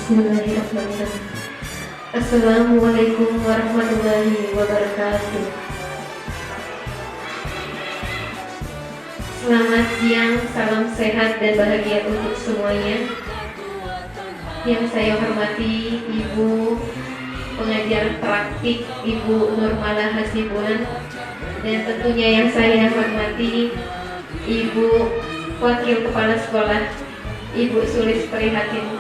Bismillahirrahmanirrahim. Assalamualaikum warahmatullahi wabarakatuh. Selamat siang, salam sehat dan bahagia untuk semuanya. Yang saya hormati Ibu pengajar praktik Ibu Nurmala Hasibuan, dan tentunya yang saya hormati Ibu Wakil Kepala Sekolah Ibu Sulis Prihatin,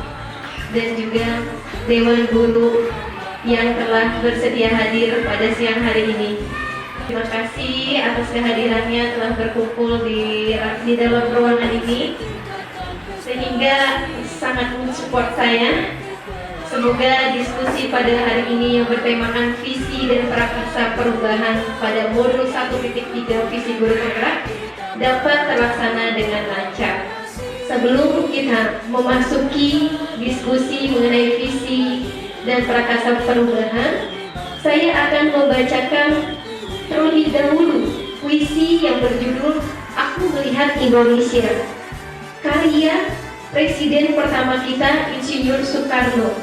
dan juga Dewan Guru yang telah bersedia hadir pada siang hari ini. Terima kasih atas kehadirannya, telah berkumpul di dalam ruangan ini sehingga sangat mensupport saya. Semoga diskusi pada hari ini yang bertemakan visi dan prakasa perubahan pada modul 1.3 visi guru penggerak dapat terlaksana dengan lancar. Sebelum kita memasuki diskusi mengenai visi dan prakasa perubahan, saya akan membacakan terlebih dahulu puisi yang berjudul Aku Melihat Indonesia, karya Presiden pertama kita, Insinyur Soekarno.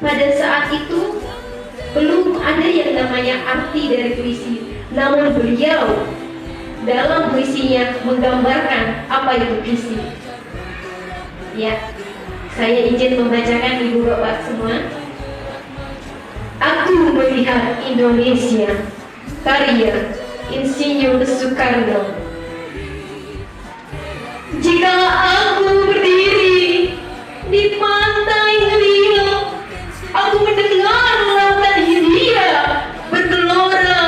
Pada saat itu belum ada yang namanya arti dari puisi, namun beliau dalam puisinya menggambarkan apa itu visi. Ya, saya izin membacakan Ibu Bapak semua. Aku melihat Indonesia, karya Insinyur Soekarno. Jika aku berdiri di pantai ngeliat, aku mendengar lautan Hindia bergelora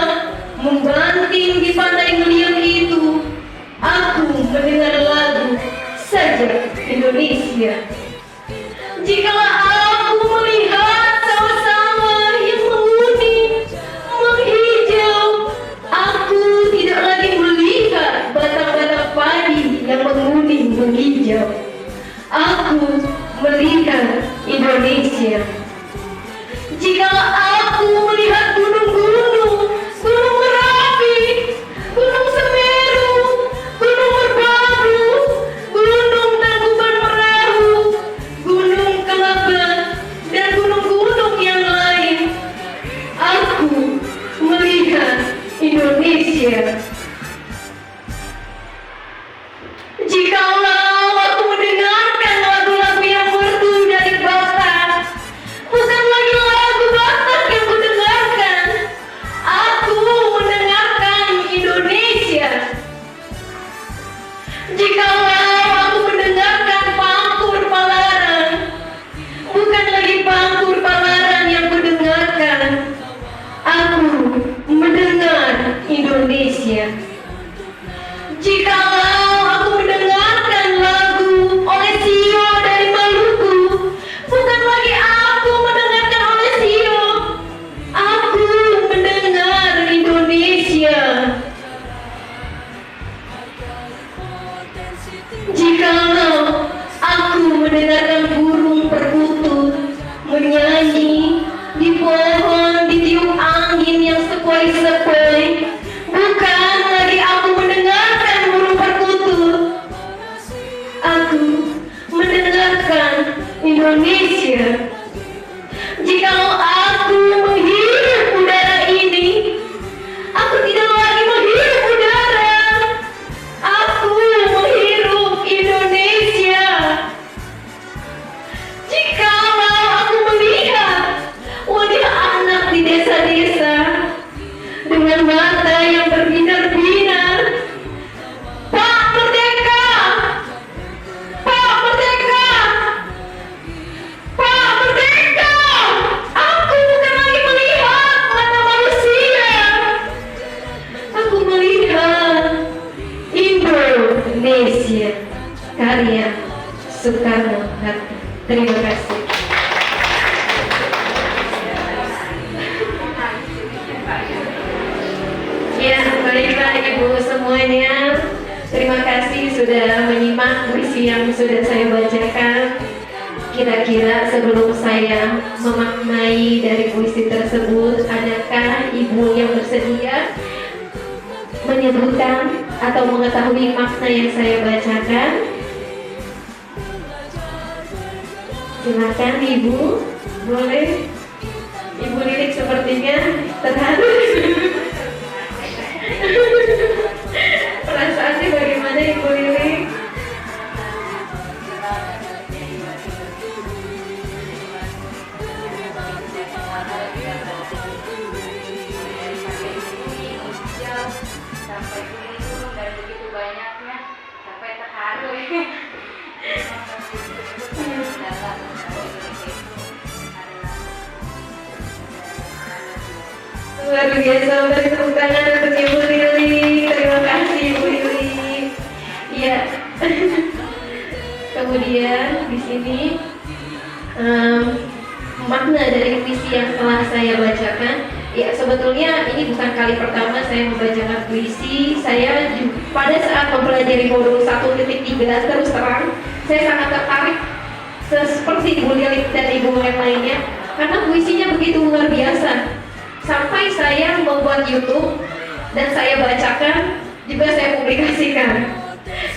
membanting di pantai ngeliat itu. Aku mendengar lagu Saja Indonesia. Jika aku melihat sawah-sawah yang menguning, menghijau, aku tidak lagi melihat batang-batang padi yang menguning, menghijau. Aku melihat Indonesia. Jika aku melihat gunung-gunung, Gunung Merapi, Gunung Semeru, Gunung Merbabu, Gunung Tangkuban Perahu, Gunung Kelaba, dan gunung-gunung yang lain, aku melihat Indonesia. Jikalau aku mendengarkan lagu-lagu yang merdu dari Batak, bukan lagi lagu Batak yang kudengarkan, aku mendengarkan Indonesia. Jikalau aku mendengarkan Pangkur Palaran, bukan lagi Pangkur Palaran yang kudengarkan, aku mendengar Indonesia. Jikalau aku mendengarkan lagu Olesio dari Maluku, bukan lagi aku mendengarkan Olesio, aku mendengar Indonesia. Jikalau aku mendengarkan burung perkutut menyanyi di pohon, ditiup angin yang sepoi-sepoi, bukan lagi aku mendengarkan burung perkutut, aku mendengarkan Indonesia. Jikalau aku menghirup udara ini, aku tidak lagi menghirup udara, aku menghirup Indonesia. Jikalau aku melihat wajah anak di desa-desa dengan mata yang berbinar-binar, Pak Merdeka, Pak Merdeka, Pak Merdeka, aku bukan lagi melihat mata manusia, aku melihat Indonesia, karya Soekarno-Hatta. Terima kasih. Ya, baiklah Ibu semuanya, terima kasih sudah menyimak puisi yang sudah saya bacakan. Kira-kira sebelum saya memaknai dari puisi tersebut, adakah Ibu yang bersedia menyebutkan atau mengetahui makna yang saya bacakan? Silakan Ibu, boleh. Ibu Lilik sepertinya terharu. Perasaannya bagaimana Ibu Lilik? Sampai itu dan begitu banyaknya sampai terharu. Luar biasa, beri tepuk tangan untuk Ibu Lili. Terima kasih Ibu Lili. Iya. Kemudian di sini makna dari puisi yang telah saya bacakan. Ya, sebetulnya ini bukan kali pertama saya membacakan puisi. Saya pada saat mempelajari modul 1.3 terus terang saya sangat tertarik seperti Ibu Lili dan Ibu yang lainnya karena puisinya begitu luar biasa. Sampai saya membuat YouTube dan saya bacakan, juga saya publikasikan.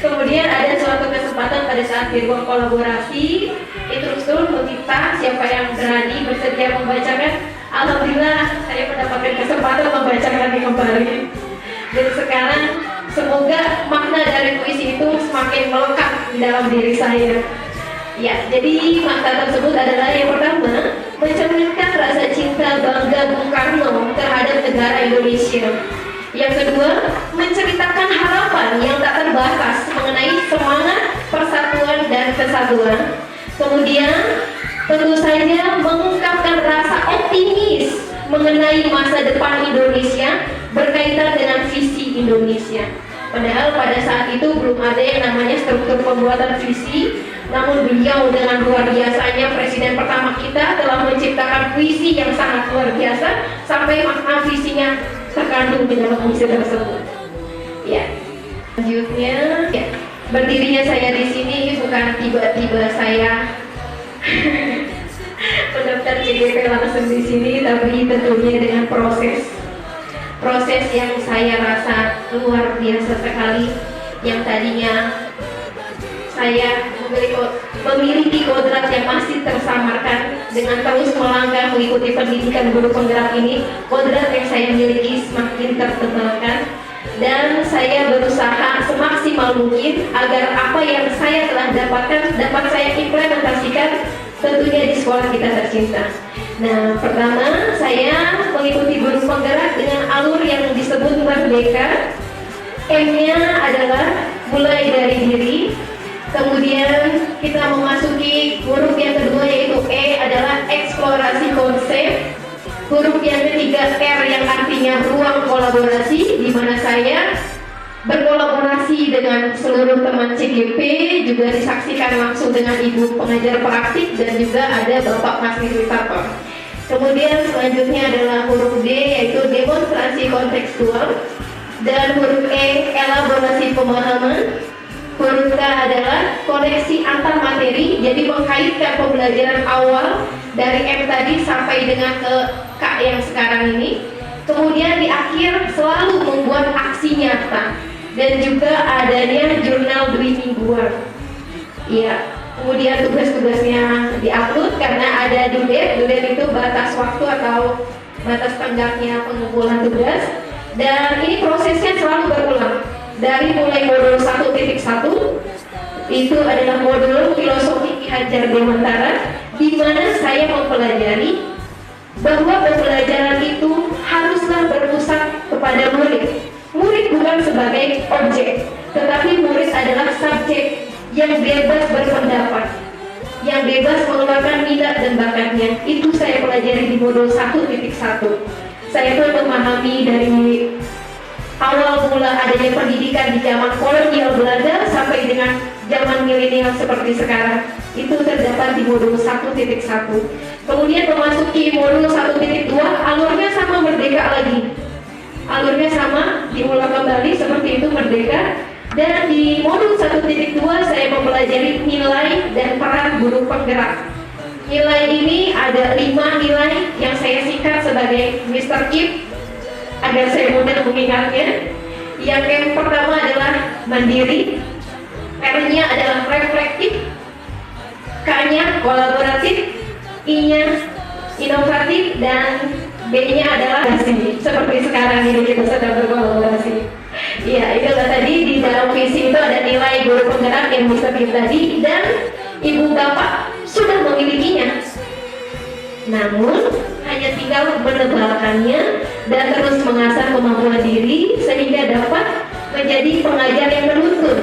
Kemudian ada suatu kesempatan pada saat di ruang kolaborasi, instruktur meminta siapa yang berani bersedia membacakan. Alhamdulillah saya mendapatkan kesempatan membacakannya kembali. Dan sekarang semoga makna dari puisi itu semakin melekat di dalam diri saya. Ya, jadi makna tersebut adalah yang pertama, mencerminkan rasa cinta bangga Bung Karno terhadap negara Indonesia. Yang kedua, menceritakan harapan yang tak terbatas mengenai semangat persatuan dan kesatuan. Kemudian, tentu saja mengungkapkan rasa optimis mengenai masa depan Indonesia berkaitan dengan visi Indonesia. Padahal pada saat itu belum ada yang namanya struktur pembuatan visi. Namun beliau dengan luar biasanya presiden pertama kita telah menciptakan puisi yang sangat luar biasa sampai makna visinya terkandung di dalam puisi tersebut. Ya, selanjutnya ya, berdirinya saya di sini bukan tiba-tiba saya mendaftar CGP langsung di sini, tapi tentunya dengan proses yang saya rasa luar biasa sekali, yang tadinya saya memiliki kodrat yang masih tersamarkan dengan terus melangkah mengikuti pendidikan guru penggerak ini. Kodrat yang saya miliki semakin tertebalkan dan saya berusaha semaksimal mungkin agar apa yang saya telah dapatkan dapat saya implementasikan tentunya di sekolah kita tercinta. Nah, pertama saya mengikuti guru penggerak dengan alur yang disebut Merdeka. M-nya adalah mulai dari diri. Kemudian kita memasuki huruf yang kedua yaitu E adalah eksplorasi konsep. Huruf yang ketiga R yang artinya ruang kolaborasi, di mana saya berkolaborasi dengan seluruh teman CGP, juga disaksikan langsung dengan ibu pengajar praktik dan juga ada bapak fasilitator. Kemudian selanjutnya adalah huruf D yaitu demonstrasi kontekstual, dan huruf E elaborasi pemahaman. Huruf K adalah koneksi antar materi, jadi mengkaitkan pembelajaran awal dari M tadi sampai dengan ke K yang sekarang ini. Kemudian di akhir selalu membuat aksi nyata dan juga adanya jurnal dwi mingguan. Iya, kemudian tugas-tugasnya diupload karena ada dudet itu batas waktu atau batas tenggaknya pengumpulan tugas, dan ini prosesnya selalu berulang. Dari mulai modul 1.1 itu adalah modul filosofi Ki Hajar Dewantara, di mana saya mempelajari bahwa pembelajaran itu haruslah berpusat kepada murid. Murid bukan sebagai objek, tetapi murid adalah subjek yang bebas berpendapat, yang bebas mengeluarkan minat dan bakatnya. Itu saya pelajari di modul 1.1. Saya pun memahami dari awal mula adanya pendidikan di zaman kolonial Belanda sampai dengan zaman milenial seperti sekarang, itu terdapat di modul 1.1. Kemudian memasuki modul 1.2, alurnya sama Merdeka lagi. Alurnya sama, diulang kembali seperti itu Merdeka. Dan di modul 1.2 saya mempelajari nilai dan peran guru penggerak. Nilai ini ada 5 nilai yang saya singkat sebagai Mr. Kip agar saya mudah mengingatnya. Yang pertama adalah mandiri, R-nya adalah reflektif, K-nya kolaboratif, I-nya inovatif, dan B-nya adalah kasih. Seperti sekarang ini kita sedang berkolaborasi. Ya, itulah tadi di dalam visi itu ada nilai guru penggerak yang bisa tadi, dan ibu bapak sudah memilikinya. Namun hanya tinggal menebalkannya dan terus mengasah kemampuan diri sehingga dapat menjadi pengajar yang menuntun.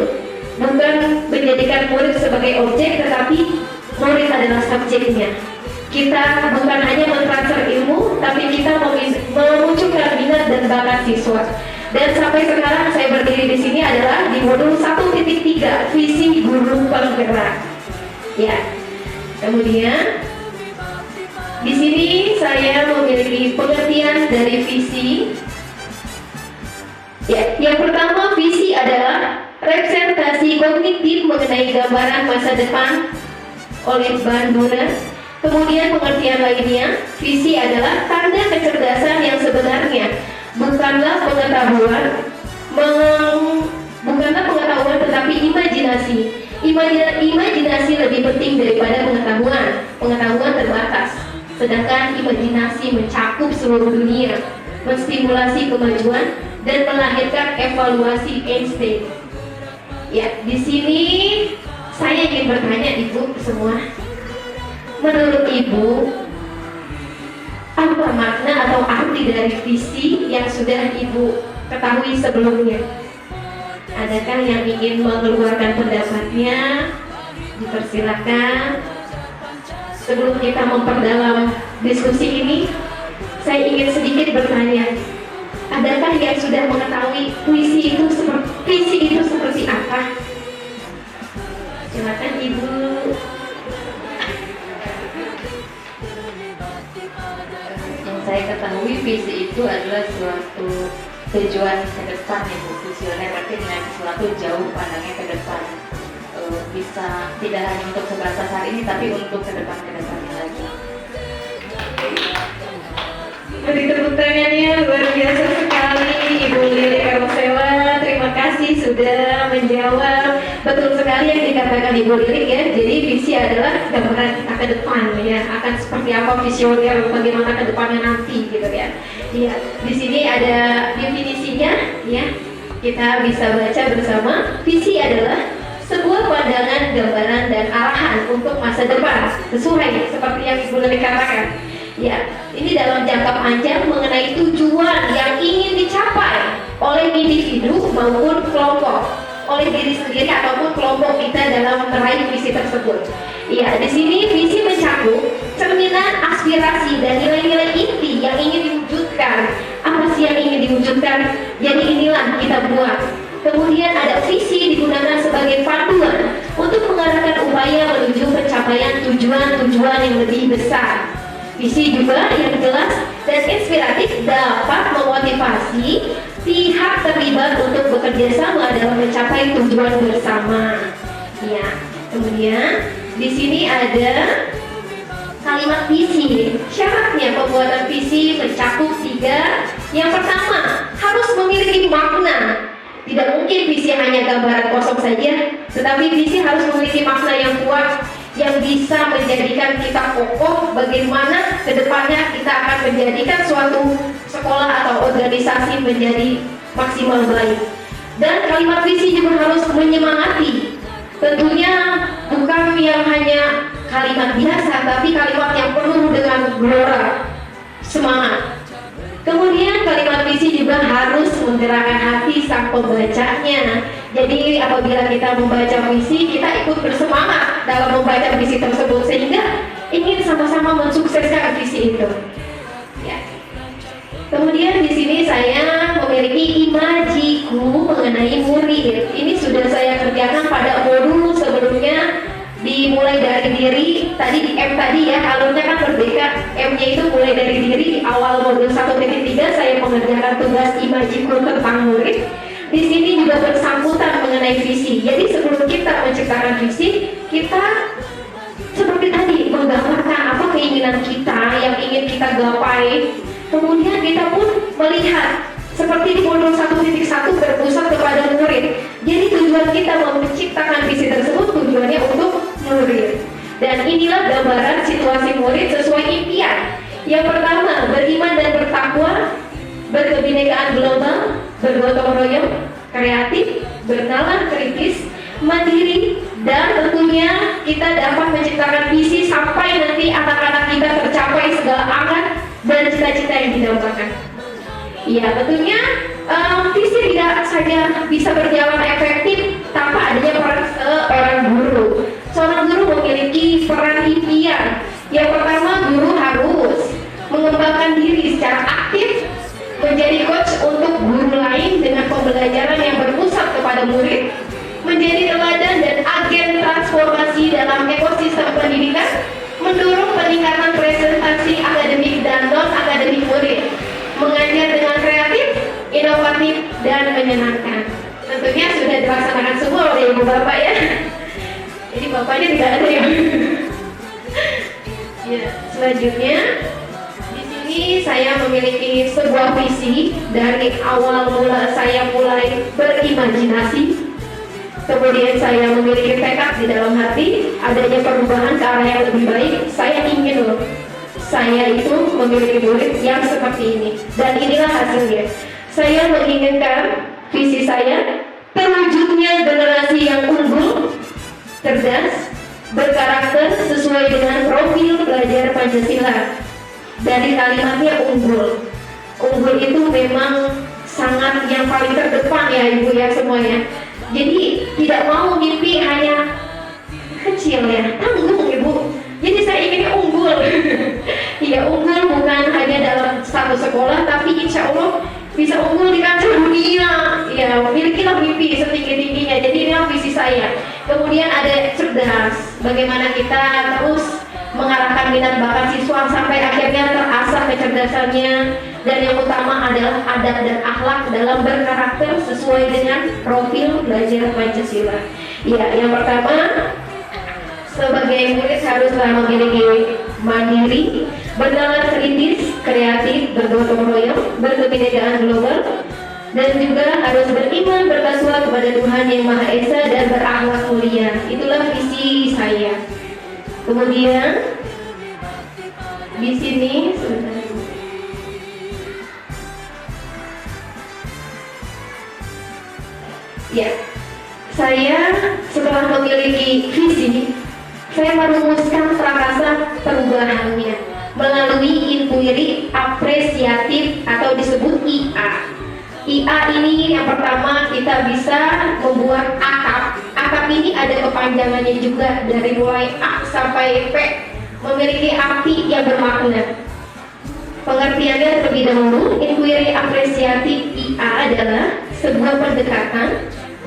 Bukan menjadikan murid sebagai objek, tetapi murid adalah subjeknya. Kita bukan hanya mentransfer ilmu, tapi kita memunculkan minat dan bakat siswa. Dan sampai sekarang saya berdiri di sini adalah di modul 1.3 visi guru penggerak. Ya. Kemudian di sini saya memiliki pengertian dari visi. Ya, yang pertama, visi adalah representasi kognitif mengenai gambaran masa depan oleh Bandura. Kemudian pengertian lainnya, visi adalah tanda kecerdasan yang sebenarnya, bukanlah pengetahuan, tetapi imajinasi. Imajinasi lebih penting daripada pengetahuan. Pengetahuan terbatas, sedangkan imajinasi mencakup seluruh dunia, menstimulasi kemajuan dan melahirkan evaluasi Einstein. Ya, di sini saya ingin bertanya ibu semua, menurut ibu apa makna atau arti dari visi yang sudah ibu ketahui sebelumnya? Adakah yang ingin mengeluarkan pendapatnya? Dipersilakan. Sebelum kita memperdalam diskusi ini, saya ingin sedikit bertanya, adakah yang sudah mengetahui visi itu seperti apa? Silakan ibu. Yang saya ketahui visi itu adalah suatu tujuan ke depan ya Bu. Visioner berarti dengan sesuatu jauh pandangnya ke depan. Bisa tidak hanya untuk sebatas hari ini tapi untuk ke depannya lagi. Beri tepuk tangannya, luar biasa sekali Ibu Lili Karosewa. Terima kasih sudah menjawab. Betul sekali yang dikatakan Ibu Lili ya. Jadi visi adalah gambaran kita ke depan ya. Akan seperti apa visioner, bagaimana ke depannya nanti gitu ya. Iya, di sini ada definisinya ya. Kita bisa baca bersama. Visi adalah sebuah pandangan, gambaran, dan arahan untuk masa depan sesuai seperti yang Ibu Lili katakan. Ya, ini dalam jangka panjang mengenai tujuan yang ingin dicapai oleh individu maupun kelompok, oleh diri sendiri ataupun kelompok kita dalam meraih visi tersebut. Ya, di sini visi mencakup cerminan aspirasi dan nilai-nilai inti yang ingin diwujudkan. Apa sih yang ingin diwujudkan? Jadi inilah kita buat. Kemudian ada visi digunakan sebagai panduan untuk mengarahkan upaya menuju pencapaian tujuan-tujuan yang lebih besar. Visi juga yang jelas dan inspiratif dapat memotivasi pihak terlibat untuk bekerja sama dalam mencapai tujuan bersama. Ya, kemudian di sini ada kalimat visi. Syaratnya pembuatan visi mencakup 3. Yang pertama, harus memiliki makna. Tidak mungkin visi hanya gambaran kosong saja, tetapi visi harus memiliki makna yang kuat yang bisa menjadikan kita kokoh bagaimana kedepannya kita akan menjadikan suatu sekolah atau organisasi menjadi maksimal baik. Dan kalimat visi juga harus menyemangati. Tentunya bukan yang hanya kalimat biasa, tapi kalimat yang penuh dengan gelora, semangat. Kemudian kalimat visi juga harus menggerakkan hati sang pembacanya. Jadi apabila kita membaca visi, kita ikut bersemangat dalam membaca visi tersebut sehingga ingin sama-sama mensukseskan visi itu. Ya. Kemudian di sini saya memiliki imajiku mengenai murid. Ini sudah saya kerjakan pada modul sebelumnya. Dimulai dari diri, tadi di M tadi ya, alurnya kan berbeda. M-nya itu mulai dari diri. Di awal modul 1.3 saya mengerjakan tugas imajiku tentang murid. Di sini juga bersangkutan mengenai visi. Jadi sebelum kita menciptakan visi, kita seperti tadi menggambarkan apa keinginan kita yang ingin kita gapai. Kemudian kita pun melihat seperti di modul 1.1 berpusat kepada murid. Jadi tujuan kita menciptakan visi tersebut tujuannya untuk murid. Dan inilah gambaran situasi murid sesuai impian. Yang pertama, beriman dan bertakwa, berkebinekaan global, bergotong royong, kreatif, bernalar kritis, mandiri, dan tentunya kita dapat menciptakan visi sampai nanti anak-anak kita tercapai segala angan dan cita-cita yang didambakan. Ya, tentunya visi tidak saja bisa berjalan efektif tanpa adanya peran seorang guru. Seorang guru memiliki peran impian. Yang pertama, guru harus mengembangkan diri secara aktif, menjadi coach untuk guru lain dengan pembelajaran yang berpusat kepada murid, menjadi teladan dan agen transformasi dalam ekosistem pendidikan, mendorong peningkatan presentasi akademik dan non-akademik murid, mengajar dengan kreatif, inovatif, dan menyenangkan. Tentunya sudah dilaksanakan semua oleh ibu bapak ya. Jadi bapaknya tidak ada ya. Ya, selanjutnya di sini saya memiliki sebuah visi dari awal mula saya mulai berimajinasi. Kemudian saya memiliki tekad di dalam hati adanya perubahan ke arah yang lebih baik. Saya ingin loh, saya itu memiliki murid yang seperti ini, dan inilah hasilnya. Saya menginginkan visi saya terwujudnya generasi yang unggul, cerdas, berkarakter sesuai dengan profil belajar Pancasila. Dari kalimatnya unggul, unggul itu memang sangat yang paling terdepan ya ibu ya semuanya. Jadi tidak mau mimpi hanya kecil ya, tanggung ibu. Jadi saya ingin unggul. Ya unggul bukan hanya dalam satu sekolah, tapi insya Allah bisa unggul di kancah dunia. Ya milikilah mimpi setinggi-tingginya. Jadi inilah visi saya. Kemudian ada cerdas, bagaimana kita terus mengarahkan minat bakat siswa sampai akhirnya terasah kecerdasannya. Dan yang utama adalah adab dan akhlak dalam berkarakter sesuai dengan profil belajar Pancasila. Ya, yang pertama sebagai murid haruslah memiliki mandiri, bernalar kritis, kreatif, bergotong royong, berkebinekaan global, dan juga harus beriman bertakwa kepada Tuhan Yang Maha Esa dan berakhlak mulia. Itulah visi saya. Kemudian di sini ya, saya setelah memiliki visi, saya merumuskan prakasa perubahannya melalui inquiry apresiatif atau disebut IA. IA ini yang pertama kita bisa membuat akap. Akap ini ada kepanjangannya juga dari mulai A sampai P, memiliki arti yang bermakna. Pengertiannya terlebih dahulu, inquiry apresiatif IA adalah sebuah pendekatan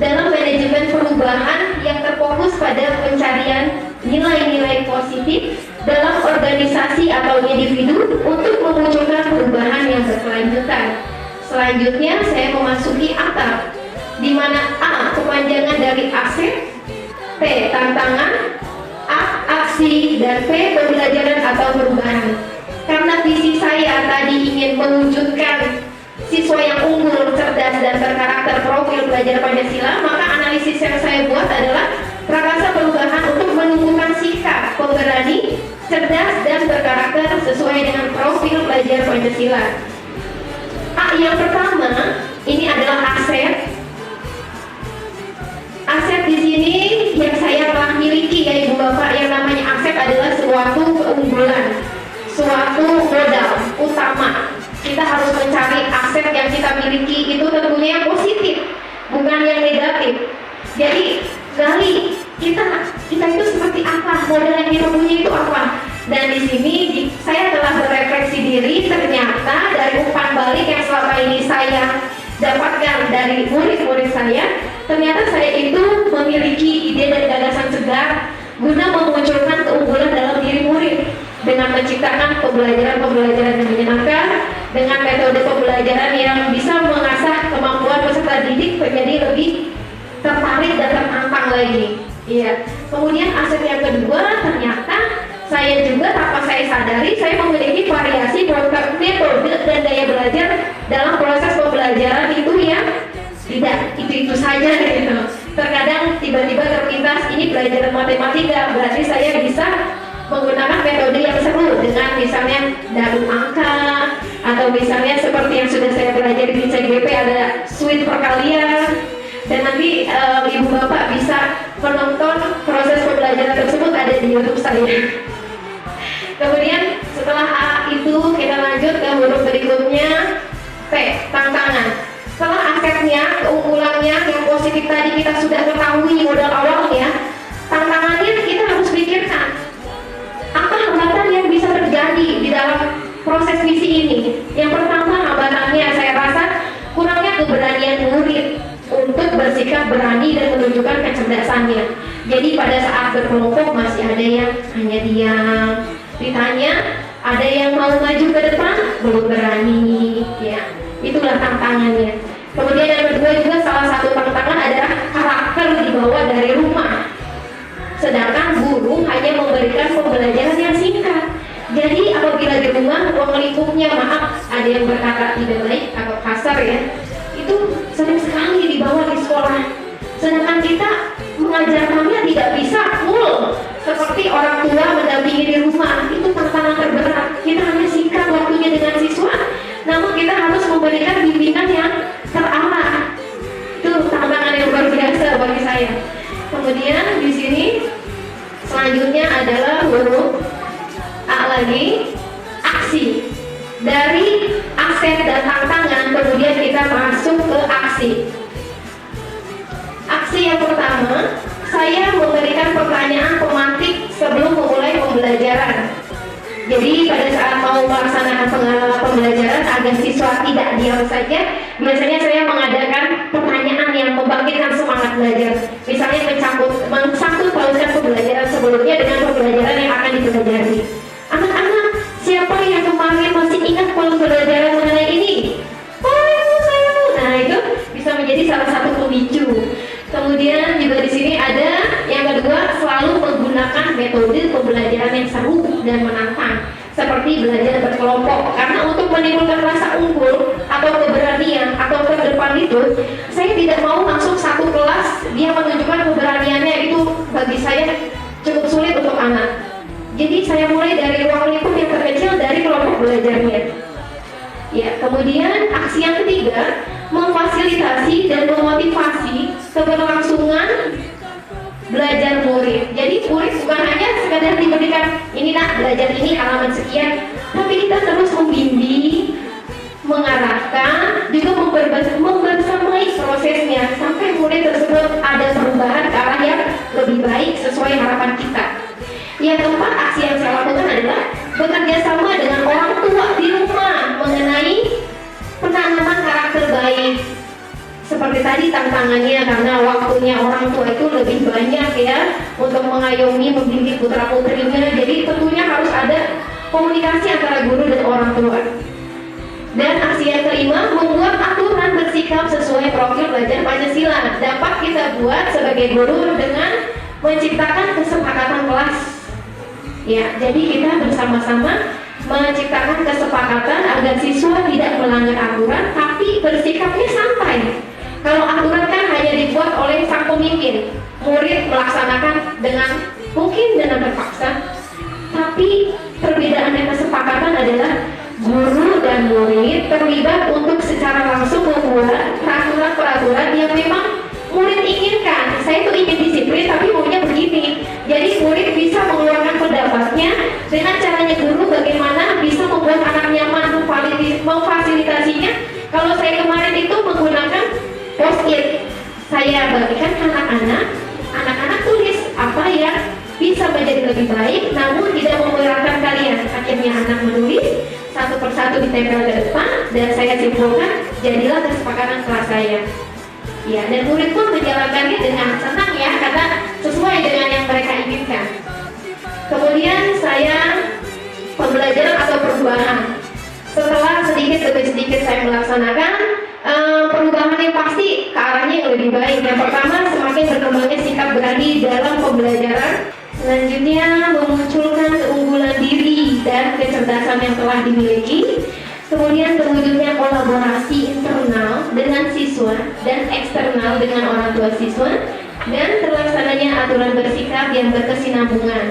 dalam manajemen perubahan yang terfokus pada pencarian nilai-nilai positif dalam organisasi atau individu untuk memunculkan perubahan yang berkelanjutan. Selanjutnya saya memasuki atap, di mana A kepanjangan dari aset, T tantangan, A aksi, dan P pembelajaran atau perubahan. Karena visi saya tadi ingin mewujudkan siswa yang unggul, cerdas, dan berkarakter profil belajar Pancasila, maka analisis yang saya buat adalah prakasa perubahan untuk menumbuhkan sikap pemberani, cerdas, dan berkarakter sesuai dengan profil belajar Pancasila. A yang pertama ini adalah aset. Aset di sini yang saya telah miliki ya ibu bapak, yang namanya aset adalah suatu keunggulan, suatu modal utama. Kita harus mencari aset yang kita miliki itu tentunya yang positif, bukan yang negatif. Jadi gali kita itu seperti apa, modal yang kita punya itu apa. Dan di sini saya telah berefleksi diri, ternyata dari umpan balik yang selama ini saya dapatkan dari murid-murid saya, ternyata saya itu memiliki ide dan gagasan segar guna memunculkan keunggulan dalam diri murid dengan menciptakan pembelajaran yang menyenangkan dengan metode pembelajaran yang bisa mengasah kemampuan peserta didik menjadi lebih tertarik dan tertantang lagi. Iya. Kemudian aset yang kedua, ternyata saya juga tanpa saya sadari saya memiliki variasi metode dan daya belajar dalam proses pembelajaran itu yang tidak itu saja gitu. terkadang tiba-tiba terlintas ini pelajaran matematika, berarti saya bisa menggunakan metode yang seru dengan misalnya dalam angka, atau misalnya seperti yang sudah saya pelajari di CGP ada suite perkalian, dan nanti ibu bapak bisa menonton proses pembelajaran tersebut ada di YouTube saya. Kemudian setelah A itu kita lanjut ke huruf berikutnya, P, tantangan. Setelah asetnya, keunggulannya, yang positif tadi kita sudah ketahui modal awalnya, tantangannya kita harus pikirkan apa hambatan yang bisa terjadi di dalam proses misi ini. Yang pertama, hambatannya saya rasa kurangnya keberanian murid untuk bersikap berani dan menunjukkan kecerdasannya. Jadi pada saat berkelompok masih ada yang hanya diam, ditanya ada yang mau maju ke depan belum berani, ya itulah tantangannya. Kemudian yang kedua juga salah satu tantangan adalah karakter dibawa dari rumah, sedangkan guru hanya memberikan pembelajaran yang singkat. Jadi apabila di rumah ruang lingkupnya, maaf ada yang berkata tidak baik atau kasar ya, itu sering sekali dibawa di sekolah, sedangkan kita mengajarkannya tidak bisa full seperti orang tua mendampingi di rumah. Itu tantangan terberat. Kita hanya singkat waktunya dengan siswa, namun kita harus memberikan bimbingan yang terarah. Itu tantangan yang luar biasa bagi saya. Kemudian di sini selanjutnya adalah huruf A lagi, aksi. Dari aset dan tantangan kemudian kita masuk ke aksi. Aksi yang pertama, saya memberikan pertanyaan pemantik sebelum memulai pembelajaran. Jadi pada saat mau melaksanakan pembelajaran agar siswa tidak diam saja, biasanya saya mengadakan pertanyaan yang membangkitkan semangat belajar. Misalnya mengsangkut pautkan pembelajaran sebelumnya dengan pembelajaran yang akan dipelajari. Anak-anak, siapa yang kemarin masih ingat pembelajaran mengenai ini? Oh, saya. Nah, itu bisa menjadi salah satu pemicu. Kemudian juga di sini ada yang kedua, selalu menggunakan metode pembelajaran yang seru dan menantang, seperti belajar berkelompok. Karena untuk menimbulkan rasa unggul atau keberanian atau terdepan itu, saya tidak mau langsung satu kelas dia menunjukkan keberaniannya. Itu bagi saya cukup sulit untuk anak. Jadi saya mulai dari ruang lingkup yang terkecil dari kelompok belajarnya. Ya, kemudian aksi yang ketiga, memfasilitasi dan memotivasi keberlangsungan belajar murid. Jadi murid bukan hanya sekadar diberikan ini nak belajar ini halaman sekian, tapi kita terus membimbing, mengarahkan, juga membersamai prosesnya sampai murid tersebut ada perubahan ke arah yang lebih baik sesuai harapan kita. Yang keempat, aksi yang saya lakukan adalah bekerja sama dengan orang tua di rumah mengenai penanaman karakter baik. Seperti tadi tantangannya karena waktunya orang tua itu lebih banyak ya untuk mengayomi, membimbing putra putrinya. Jadi tentunya harus ada komunikasi antara guru dan orang tua. Dan aksi yang kelima, membuat aturan bersikap sesuai profil belajar Pancasila. Dapat kita buat sebagai guru dengan menciptakan kesepakatan kelas. Ya, jadi kita bersama-sama menciptakan kesepakatan agar siswa tidak melanggar aturan, tapi bersikapnya santai. Kalau aturan kan hanya dibuat oleh sang pemimpin, murid melaksanakan mungkin dengan terpaksa. Tapi perbedaan yang kesepakatan adalah guru dan murid terlibat untuk secara langsung membuat peraturan-peraturan yang memang murid inginkan. Saya tuh ingin disiplin tapi maunya begini. Jadi murid bisa mengeluarkan pendapatnya dengan caranya guru bagaimana bisa membuat anak nyaman, memfasilitasinya. Kalau saya kemarin itu menggunakan post-it, saya bagikan ke anak-anak tulis apa yang bisa menjadi lebih baik namun tidak memberatkan kalian. Akhirnya anak menulis satu persatu ditempel ke depan dan saya simpulkan jadilah kesepakatan kelas saya. Ya, dan murid pun menjalankannya dengan senang ya, karena sesuai dengan yang mereka inginkan. Kemudian saya pembelajaran atau perubahan. Setelah sedikit demi sedikit saya melaksanakan perubahan yang pasti ke arahnya yang lebih baik. Yang pertama, semakin berkembangnya sikap berani dalam pembelajaran. Selanjutnya, memunculkan keunggulan diri dan kecerdasan yang telah dimiliki. Kemudian terwujudnya kolaborasi internal dengan siswa dan eksternal dengan orang tua siswa. dan terlaksananya aturan bersikap yang berkesinambungan.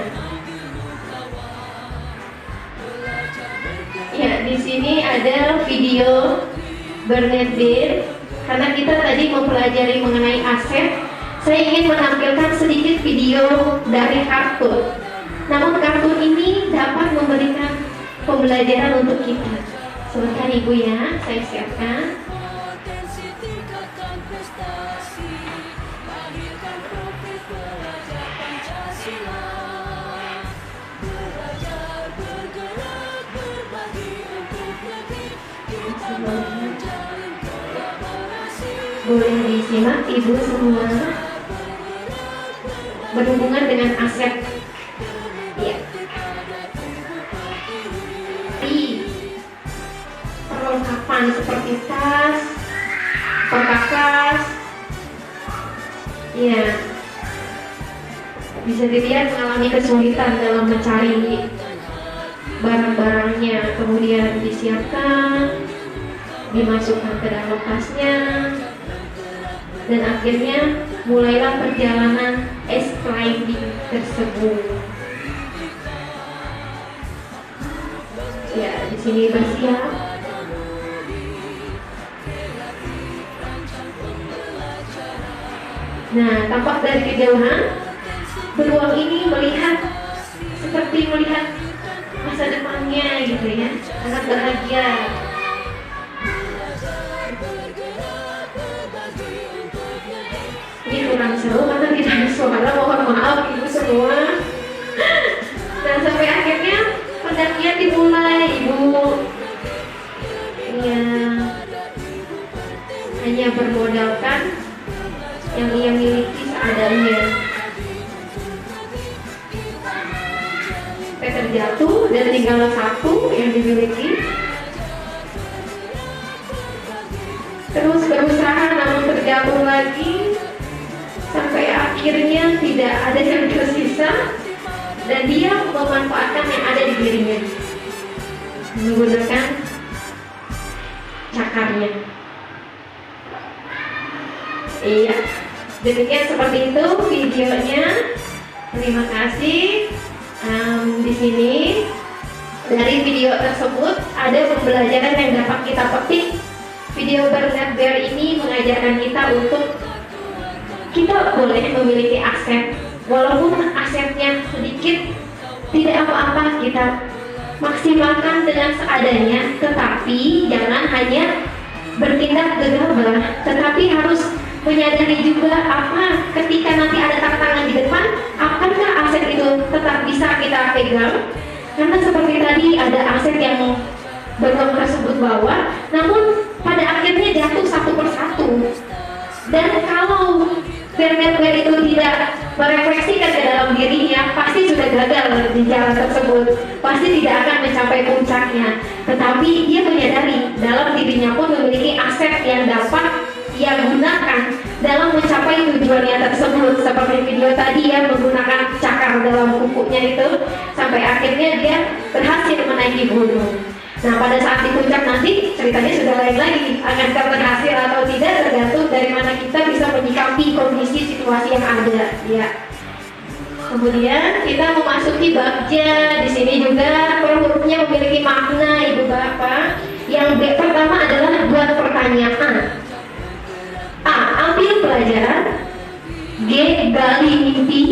Ya, di sini ada video Bernard Bailey. Karena kita tadi mempelajari mengenai aset, saya ingin menampilkan sedikit video dari kartun. Namun kartun ini dapat memberikan pembelajaran untuk kita. Sebentar Ibu ya, saya siapkan. Boleh disimak Ibu semua. Berhubungan dengan aset. Ya. Perlengkapan seperti tas, perkakas. Ya. Bisa dilihat mengalami kesulitan dalam mencari barang-barangnya, kemudian disiapkan, dimasukkan ke dalam tasnya, dan akhirnya mulailah perjalanan ice climbing tersebut. Ya, di sini bersiap. Nah, tampak dari kejauhan, beruang ini seperti melihat masa depannya gitu ya, sangat bahagia. Ini kurang seru karena tidak ada suara, mohon maaf Ibu semua. Nah, sampai akhirnya pendakian dimulai Ibu. Ya, hanya bermodalkan yang ia miliki seadanya. Peter jatuh dan tinggal satu yang dimiliki. Terus berusaha namun terjatuh lagi, sampai akhirnya tidak ada yang tersisa dan dia memanfaatkan yang ada di dirinya menggunakan cakarnya. Iya, demikian seperti itu videonya. Terima kasih. Di sini dari video tersebut ada pembelajaran yang dapat kita petik. Video Bernard Bailey ini mengajarkan kita untuk kita boleh memiliki aset, walaupun asetnya sedikit, tidak apa-apa, kita maksimalkan dengan seadanya, tetapi jangan hanya bertindak gegabah, tetapi harus menyadari juga apa ketika nanti ada tantangan di depan, akankah aset itu tetap bisa kita pegang? Karena seperti tadi ada aset yang beruang tersebut bawa, namun pada akhirnya jatuh satu persatu. Dan kalau Bernard Bailey itu tidak merefleksikan ke dalam dirinya, pasti sudah gagal di jalan tersebut, pasti tidak akan mencapai puncaknya. Tetapi dia menyadari dalam dirinya pun memiliki aset yang dapat ia gunakan dalam mencapai tujuannya tersebut. Seperti video tadi ya, menggunakan cakar dalam kukunya itu, sampai akhirnya dia berhasil menaiki gunung. Nah, pada saat di puncak nanti ceritanya sudah lain lagi. Akan berhasil atau tidak tergantung dari mana kita bisa menyikapi kondisi situasi yang ada. Ya. Kemudian kita memasuki bab ja. Di sini juga per hurufnya memiliki makna Ibu Bapak. Yang B pertama adalah buat pertanyaan. A. Ambil pelajaran. G. Gali mimpi.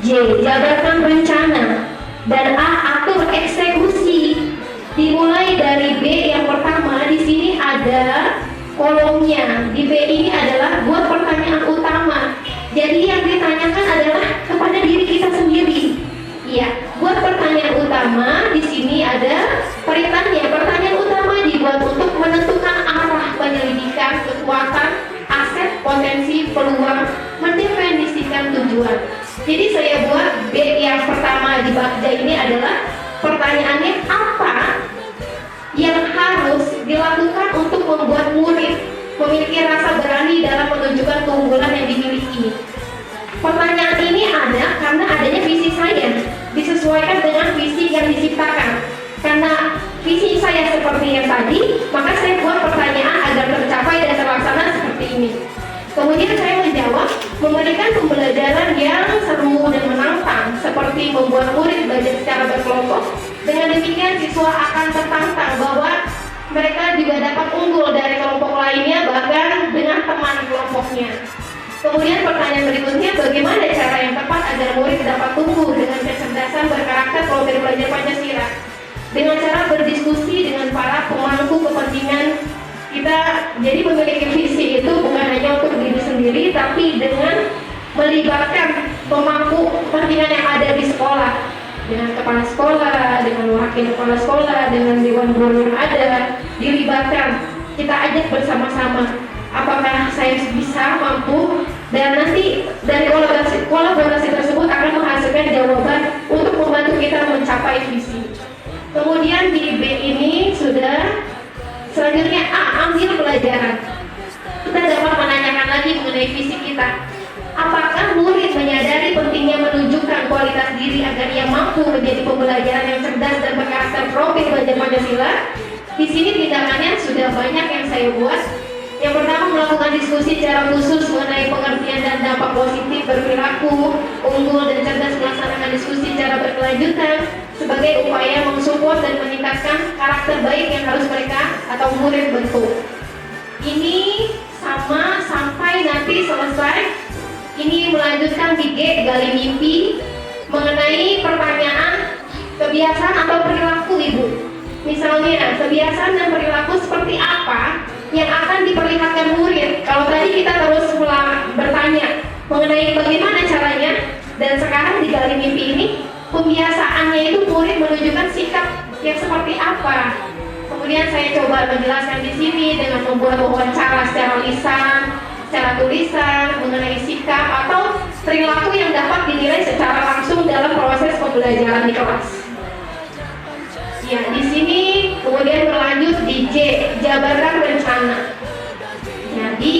J. Jabarkan rencana. Dan A. Atur eksekusi. Dimulai dari B yang pertama, di sini ada kolomnya. Di B ini adalah buat pertanyaan utama. Jadi yang ditanyakan adalah kepada diri kita sendiri. Iya, buat pertanyaan utama di sini ada perintahnya. Pertanyaan utama dibuat untuk menentukan arah penyelidikan, kekuatan, aset, potensi, peluang, mendefinisikan tujuan. Jadi saya buat B yang pertama di bab J ini adalah pertanyaannya apa yang harus dilakukan untuk membuat murid memiliki rasa berani dalam menunjukkan keunggulan yang dimiliki. Pertanyaan ini ada karena adanya visi saya disesuaikan dengan visi yang diciptakan. Karena visi saya seperti yang tadi, maka saya buat pertanyaan agar tercapai dan terlaksana seperti ini. Kemudian saya menjawab, memberikan siswa akan tertantang bahwa mereka juga dapat unggul dari kelompok lainnya, bahkan dengan teman kelompoknya. Kemudian pertanyaan berikutnya, bagaimana cara yang tepat agar murid dapat tumbuh dengan kecerdasan berkarakter profil belajar Pancasila? Dengan cara berdiskusi dengan para pemangku kepentingan kita. Jadi memiliki visi itu bukan hanya untuk diri sendiri, tapi dengan melibatkan pemangku kepentingan yang ada di sekolah, dengan kepala sekolah, dengan wakil kepala sekolah, dengan dewan guru yang ada, dilibatkan. Kita ajak bersama-sama. Apakah saya bisa, mampu, dan nanti dari kolaborasi tersebut akan menghasilkan jawaban untuk membantu kita mencapai visi. Kemudian di B ini sudah, selanjutnya A, ambil pelajaran. Kita dapat menanyakan lagi mengenai visi kita. Apakah murid menyadari pentingnya menunjukkan kualitas diri agar ia mampu menjadi pembelajaran yang cerdas dan berkarakter profil belajar Pancasila? Di sini tindakannya sudah banyak yang saya buat. Yang pertama, melakukan diskusi secara khusus mengenai pengertian dan dampak positif berperilaku unggul dan cerdas, melaksanakan diskusi secara berkelanjutan sebagai upaya mensupport dan meningkatkan karakter baik yang harus mereka atau murid bentuk. Ini sama sampai nanti selesai. Ini melanjutkan di G, gali mimpi, mengenai pertanyaan kebiasaan atau perilaku Ibu. Misalnya, kebiasaan dan perilaku seperti apa yang akan diperlihatkan murid? Kalau tadi kita terus bertanya mengenai bagaimana caranya, dan sekarang di gali mimpi ini, pembiasaannya itu murid menunjukkan sikap yang seperti apa. Kemudian saya coba menjelaskan di sini dengan membuat wawancara secara lisan, secara tulisan, mengenai sikap atau perilaku yang dapat dinilai secara langsung dalam proses pembelajaran di kelas. Ya, di sini kemudian berlanjut di J, jabarkan rencana. Jadi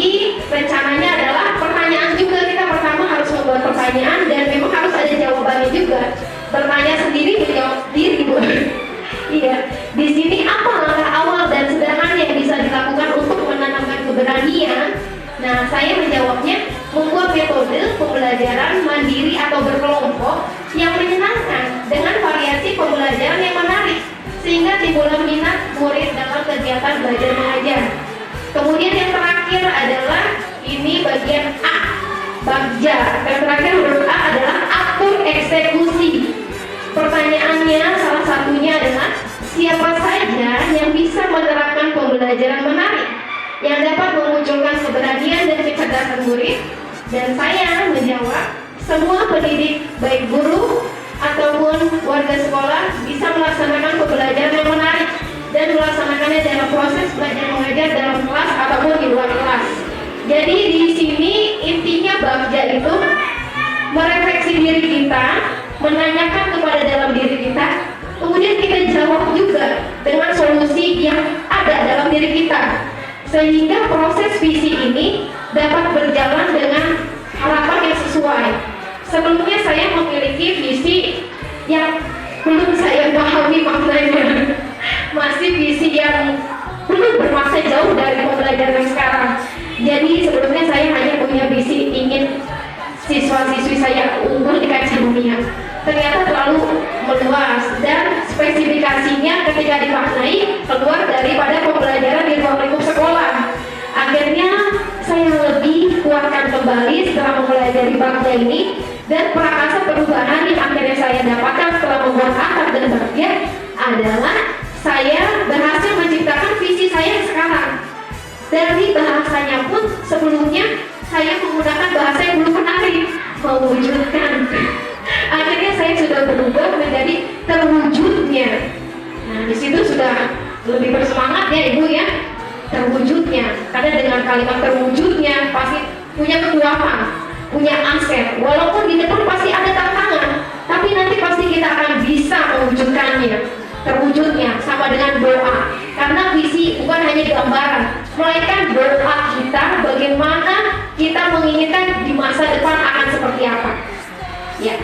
rencananya adalah pertanyaan juga, kita pertama harus membuat pertanyaan dan memang harus ada jawabannya juga. Bertanya sendiri, menjawab sendiri, Bu. Iya, di sini apa langkah awal dan sederhana yang bisa dilakukan untuk menanamkan keberanian? Nah, saya menjawabnya membuat metode pembelajaran mandiri atau berkelompok yang menyenangkan dengan variasi pembelajaran yang menarik, sehingga timbullah minat murid dalam kegiatan belajar mengajar. Kemudian yang terakhir adalah ini bagian A, bagja. Yang terakhir huruf A adalah atur eksekusi. Pertanyaannya salah satunya adalah siapa saja yang bisa menerapkan pembelajaran menarik yang dapat memunculkan keberanian dan kecerdasan murid? Dan saya menjawab, semua pendidik baik guru ataupun warga sekolah bisa melaksanakan pembelajaran yang menarik dan melaksanakannya dalam proses belajar mengajar dalam kelas ataupun di luar kelas. Jadi di sini intinya bagja itu merefleksi diri kita, menanyakan kepada dalam diri kita, kemudian kita jawab juga dengan solusi yang ada dalam diri kita, sehingga proses visi ini dapat berjalan dengan harapan yang sesuai. Sebelumnya saya memiliki visi yang belum saya pahami maknanya, masih visi yang belum bermakna jauh dari pembelajaran sekarang. Jadi sebelumnya saya hanya punya visi ingin siswa-siswi saya unggul di kancah dunia. Ternyata terlalu meluas dan spesifikasinya ketika dimaknai keluar daripada pembelajaran di ruang lingkup sekolah. Akhirnya saya lebih kuatkan kembali setelah mempelajari bagja ini, dan prakasa perubahan yang akhirnya saya dapatkan setelah membuat akad dan bagja adalah saya berhasil menciptakan visi saya sekarang. Dari bahasanya pun sebelumnya saya menggunakan bahasa yang belum menarik, mewujudkan. Akhirnya saya sudah berubah menjadi terwujudnya. Nah, di situ sudah lebih bersemangat ya Ibu ya, terwujudnya. Karena dengan kalimat terwujudnya pasti punya kekuatan, punya aset. Walaupun di depan pasti ada tantangan, tapi nanti pasti kita akan bisa mewujudkannya. Terwujudnya sama dengan doa, karena visi bukan hanya gambaran, melainkan doa kita bagaimana kita menginginkan di masa depan akan seperti apa. Ya.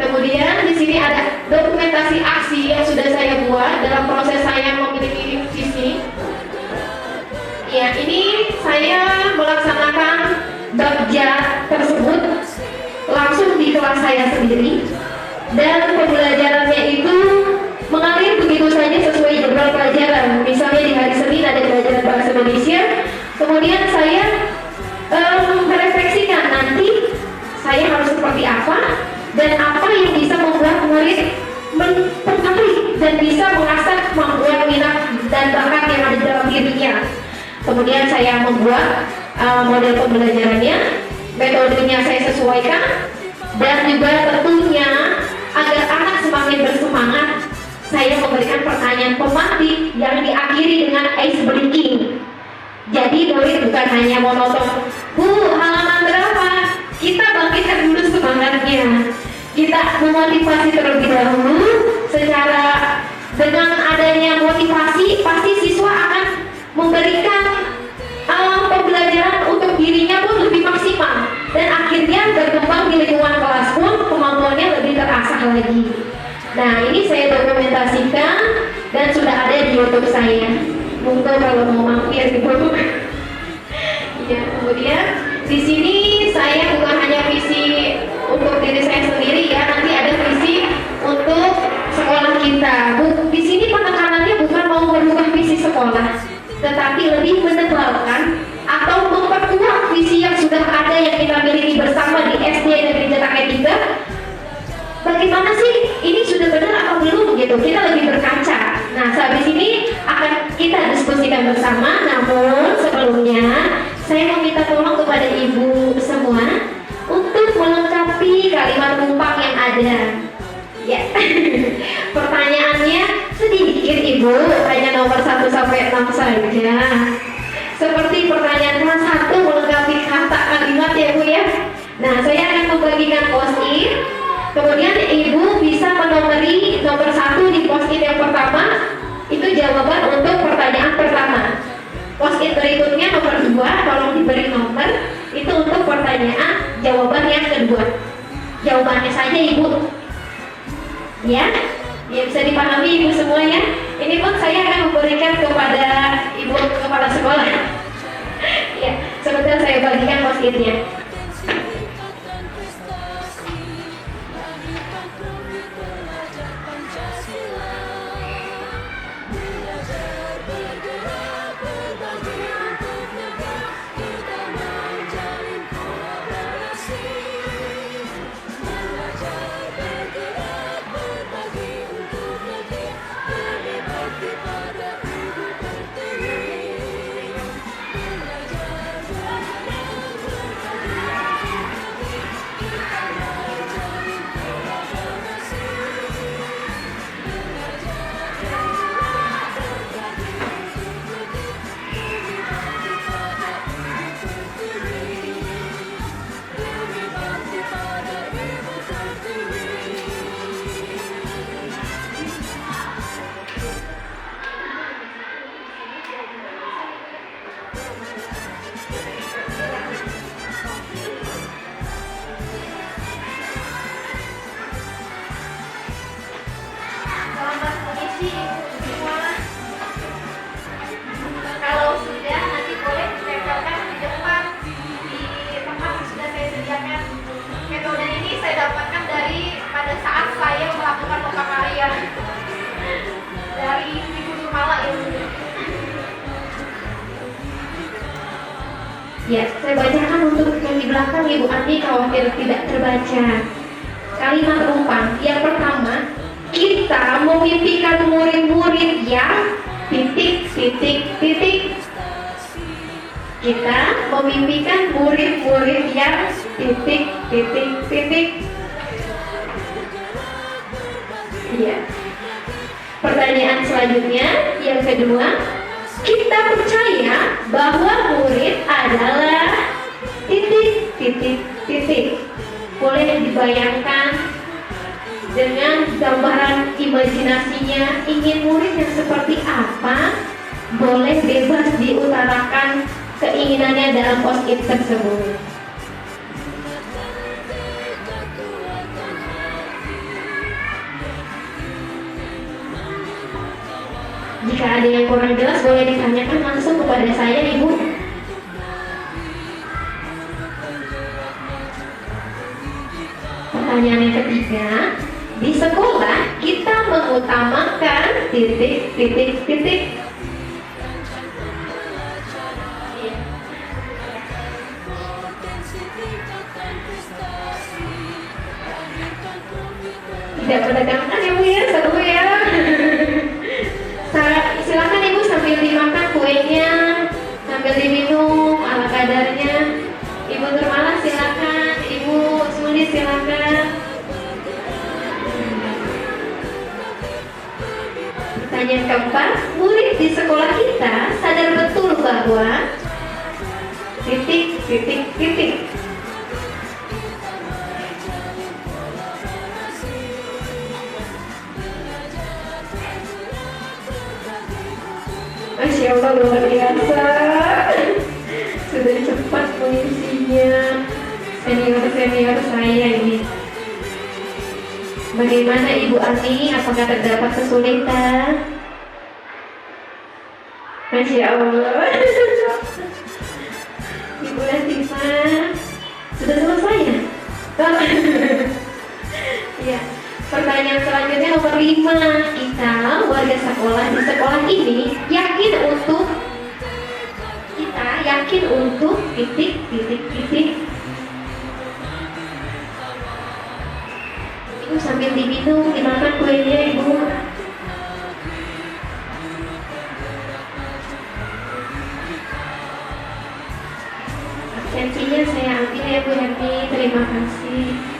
Kemudian di sini ada dokumentasi aksi yang sudah saya buat dalam proses saya memiliki visi. Ya, ini saya melaksanakan bagja tersebut langsung di kelas saya sendiri, dan pembelajarannya itu mengalir begitu saja sesuai jadwal pelajaran. Misalnya di hari Senin ada pelajaran bahasa Indonesia, kemudian saya merefleksikan nanti saya harus seperti apa dan apa yang bisa membuat murid tertarik dan bisa mengasah kemampuan minat dan bakat yang ada dalam dirinya. Kemudian saya membuat model pembelajarannya, metodenya saya sesuaikan, dan juga tentunya agar anak semakin bersemangat, saya memberikan pertanyaan pematik yang diakhiri dengan ice breaking. Jadi murid bukan hanya monoton, Bu, halaman berapa? Kita bangkitkan dulu semangatnya. Kita memotivasi terlebih dahulu. Secara dengan adanya motivasi, pasti siswa akan memberikan pembelajaran untuk dirinya pun lebih maksimal, dan akhirnya berkembang di lingkungan kelas pun kemampuannya lebih terasah lagi. Nah, ini saya dokumentasikan dan sudah ada di YouTube saya. Monggo kalau mau mampir gitu. Ya, kemudian di sini saya bukan hanya visi untuk diri saya sendiri ya, nanti ada visi untuk sekolah kita. Di sini penekanannya bukan mau merubah visi sekolah, tetapi lebih menebalkan atau memperkuat visi yang sudah ada yang kita miliki bersama di SD Negeri Cetakan 3. Bagaimana sih ini sudah benar atau belum gitu? Kita lebih berkaca. Nah, habis ini akan kita diskusikan bersama. Namun sebelumnya saya meminta tolong kepada ibu semua untuk melengkapi kalimat numpang yang ada. Ya, pertanyaannya sedikit ibu, tanya nomor 1 sampai 6 saja. Seperti pertanyaan kelas 1 melengkapi kata kalimat ya bu ya. Nah, saya akan membagikan post-it. Kemudian ibu bisa menomori nomor 1 di post-it yang pertama. Itu jawaban untuk pertanyaan pertama. Post-it berikutnya nomor 2, tolong diberi nomor. Itu untuk pertanyaan jawaban yang kedua. Jawabannya saja ibu. Ya, bisa dipahami ibu semua ya. Ini pun saya akan memberikan kepada ibu kepala sekolah. Ya, sebentar saya bagikan post-itnya. Ya, saya bacakan untuk yang di belakang Ibu Andi khawatir tidak terbaca. Kalimat rumpang yang pertama, kita memimpikan murid-murid yang titik. Kita memimpikan murid-murid yang titik. Iya. Pertanyaan selanjutnya yang kedua, kita percaya bahwa murid adalah titik. Boleh dibayangkan dengan gambaran imajinasinya ingin murid yang seperti apa? Boleh bebas diutarakan keinginannya dalam post-it tersebut. Jika ada yang kurang jelas boleh ditanyakan langsung kepada saya, Ibu. Pertanyaan yang ketiga, di sekolah kita mengutamakan titik titik titik. Tidak menegangkan ya Bu ya, seru ya. Silakan Ibu sambil dimakan kuenya, sambil diminum ala kadarnya. Ibu Nurmala silakan, Ibu Suli silakan. Pertanyaan keempat, murid di sekolah kita sadar betul bahwa titik titik titik. Masya Allah luar biasa. Sudah cepat mengisinya senior-senior saya ini. Bagaimana Ibu Ani? Apakah terdapat kesulitan? Masya Allah. Ibu Latifah sudah selesai ya? Ya. Pertanyaan selanjutnya nomor 5. Kita warga sekolah di sekolah ini yakin untuk titik titik titik. Ibu sambil diminum, dimakan kuenya Ibu. Absensinya saya ambil ya Bu Hemi, terima kasih.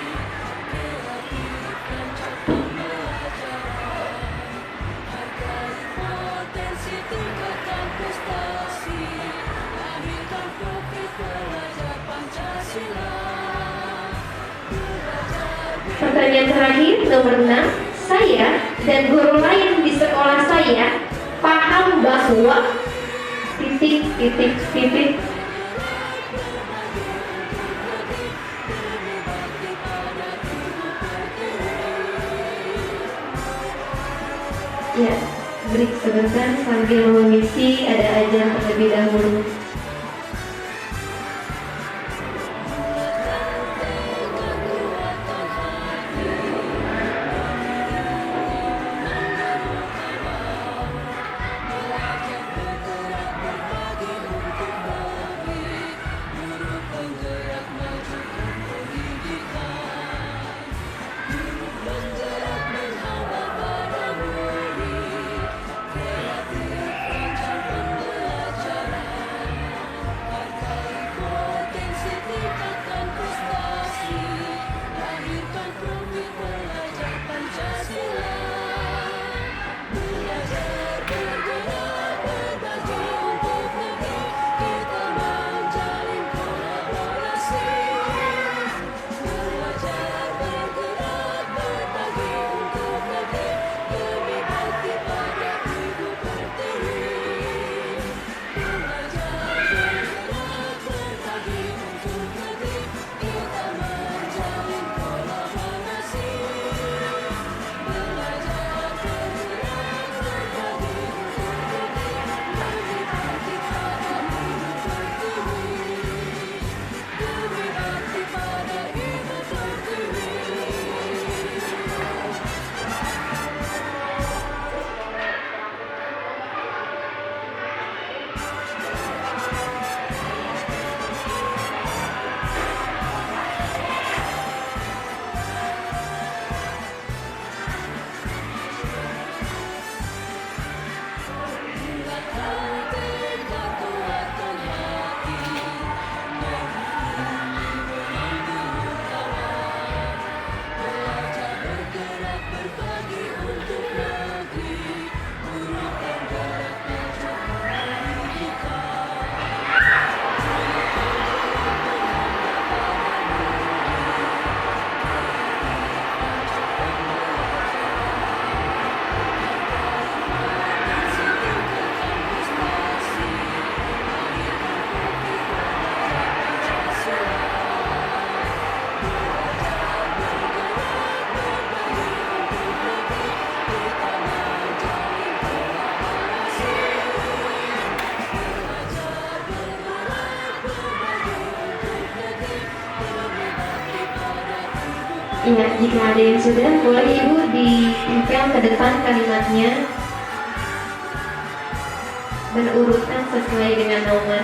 Pertanyaan terakhir nomor 6. Saya dan guru lain di sekolah saya paham bahwa titik titik titik. Ya, break sebentar sambil mengisi, ada ajan terlebih dahulu. Iya, jika ada yang sudah, boleh Ibu ditempel ke depan kalimatnya berurutan sesuai dengan nomor.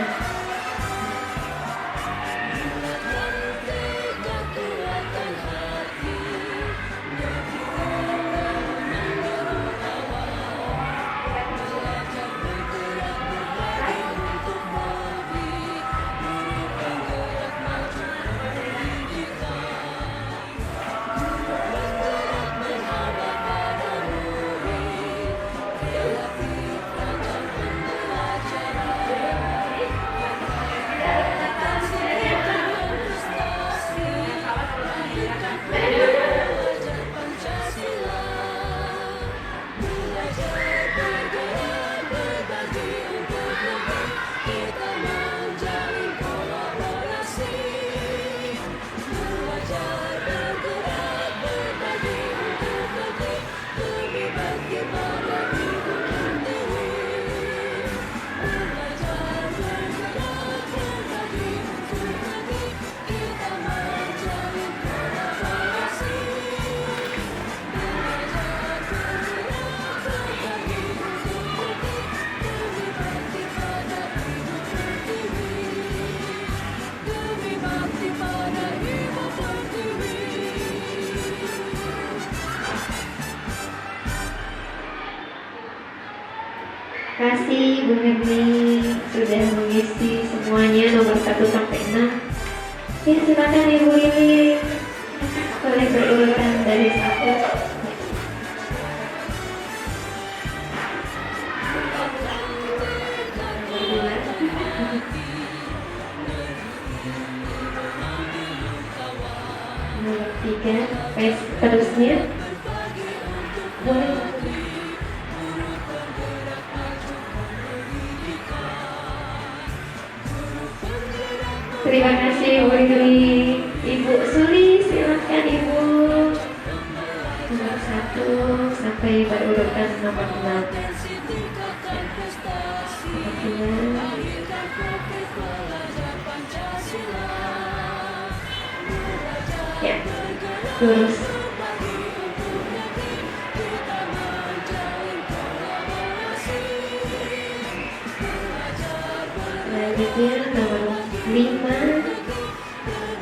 Terima kasih Bu Herni sudah mengisi semuanya nomor 1 sampai 6. Ya, silakan Ibu Lili. Boleh berurutan dari 1. Nomor 3, seterusnya. Boleh. Terima kasih Bu Lili. Ibu Suli, silakan Ibu. Nomor 1 sampai berurutan nomor 6. Ya, lurus. Selanjutnya nomor 5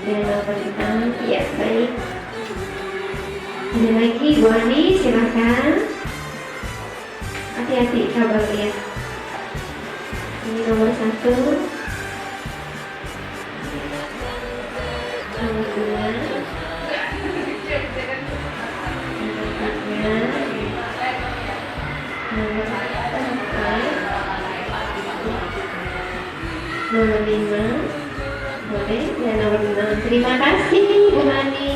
dan nomor 6. Ya, baik. Ada lagi Bu Ani, silakan. Hati-hati kabelnya. Ini nomor 1, nomor 2, nomor 4, nomor 5, boleh, dan nomor 6. Terima kasih Bu Hani,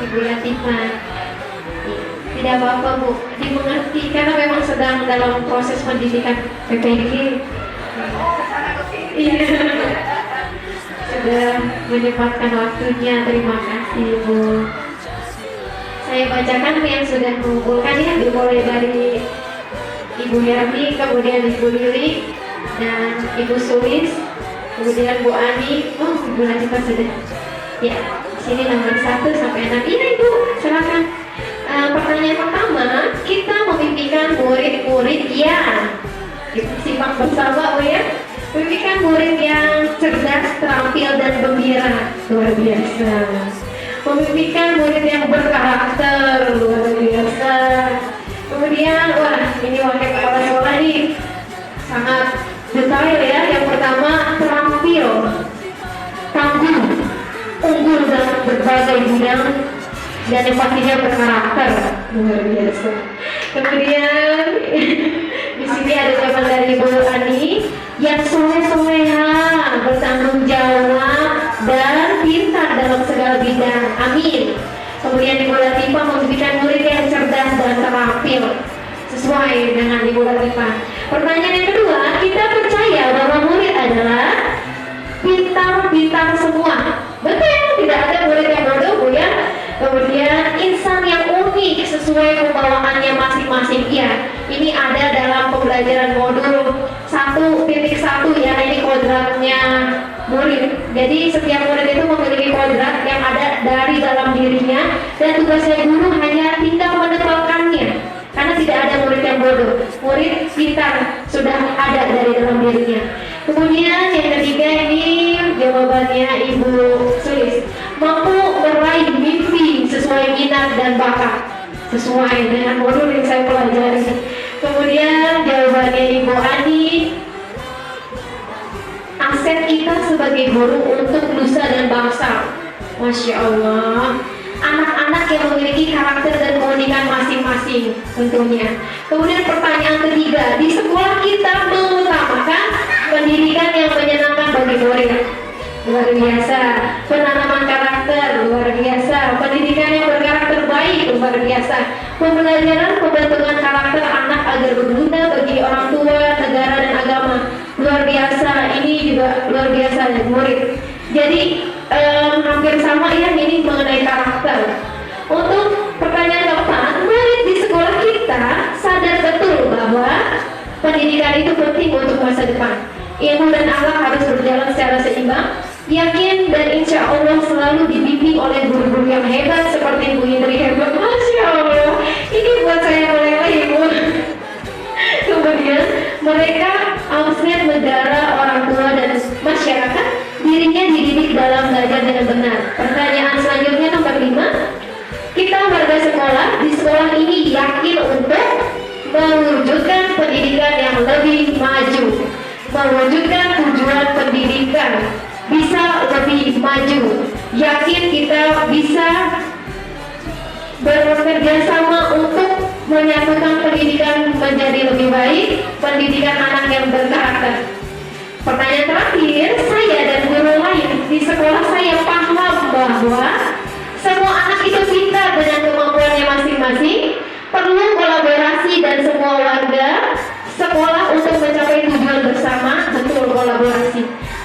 Ibu Latifah. Tidak apa-apa Bu, dimengerti karena memang sedang dalam proses pendidikan PPG. Iya, sudah menyempatkan waktunya. Terima kasih Bu. Saya bacakan yang sudah mengumpulkan ya, dimulai dari Ibu Herni, kemudian Ibu Lili, dan Ibu Sulis, kemudian Bu Ani. Oh, Ibu Latifah sudah. Ya, sini nomor 1 sampai 6. Iya Ibu, silakan. Pertanyaan pertama, kita memimpikan murid-murid yang simak bersama Bu ya. Memimpikan murid yang cerdas, terampil, dan gembira. Luar biasa. Memimpikan murid yang berkarakter. Luar biasa. Kemudian, wah ini wakil kepala sekolah nih sangat detail ya. Yang pertama, terampil, tangguh, unggul dalam berbagai bidang, dan yang pastinya berkarakter. Luar biasa. Kemudian di sini ada jawaban dari Bu Ani yang soleh-soleha, bertanggung jawab, dan pintar dalam segala bidang. Amin. Kemudian Ibu Latifah memimpikan murid yang cerdas dan terampil sesuai dengan Ibu Latifah. Pertanyaan yang kedua, kita percaya bahwa murid adalah pintar-pintar semua. Betul, tidak ada murid yang bodoh Bu ya. Kemudian insan yang unik sesuai pembawaannya masing-masing. Ya, ini ada dalam pembelajaran modul 1.1 ya, ini kodratnya murid. Jadi setiap murid itu memiliki kodrat yang ada dari dalam dirinya, dan tugasnya guru hanya tinggal menebalkannya. Karena tidak ada murid yang bodoh, murid pintar sudah ada dari dalam dirinya. Kemudian yang ketiga ini jawabannya Ibu Sulis, mampu meraih mimpi sesuai minat dan bakat, sesuai dengan modul yang saya pelajari. Kemudian jawabannya Ibu Ani, aset kita sebagai guru untuk nusa dan bangsa. Masya Allah, anak-anak yang memiliki karakter dan keunikan masing-masing tentunya. Kemudian pertanyaan ketiga, di sekolah kita mengutamakan pendidikan yang menyenangkan bagi murid. Luar biasa. Penanaman karakter, luar biasa. Pendidikan yang berkarakter baik, luar biasa. Pembelajaran pembentukan karakter anak agar berguna bagi orang tua, negara, dan agama, luar biasa. Ini juga luar biasa ya murid. Jadi hampir sama ya ini mengenai karakter. Untuk pertanyaan keempat, murid di sekolah kita sadar betul bahwa pendidikan itu penting untuk masa depan. Ilmu dan akhlak harus berjalan secara seimbang. Yakin dan insya Allah selalu dibimbing oleh guru-guru yang hebat seperti Bu Indri hebat. Masya Allah, ini buat saya meleleh Ibu. Kemudian mereka ausnet negara, orang tua, dan masyarakat, dirinya dididik dalam belajar dengan benar. Pertanyaan selanjutnya nomor 5, kita warga sekolah di sekolah ini yakin untuk mewujudkan pendidikan yang lebih maju, mewujudkan tujuan pendidikan bisa lebih maju. Yakin kita bisa bekerja sama untuk menyatukan pendidikan menjadi lebih baik, pendidikan anak yang berkarakter. Pertanyaan terakhir, saya dan guru lain di sekolah saya paham bahwa semua anak itu pintar dengan kemampuannya masing-masing, perlu kolaborasi dan semua warga sekolah untuk mencapai tujuan bersama. Betul, kolaborasi.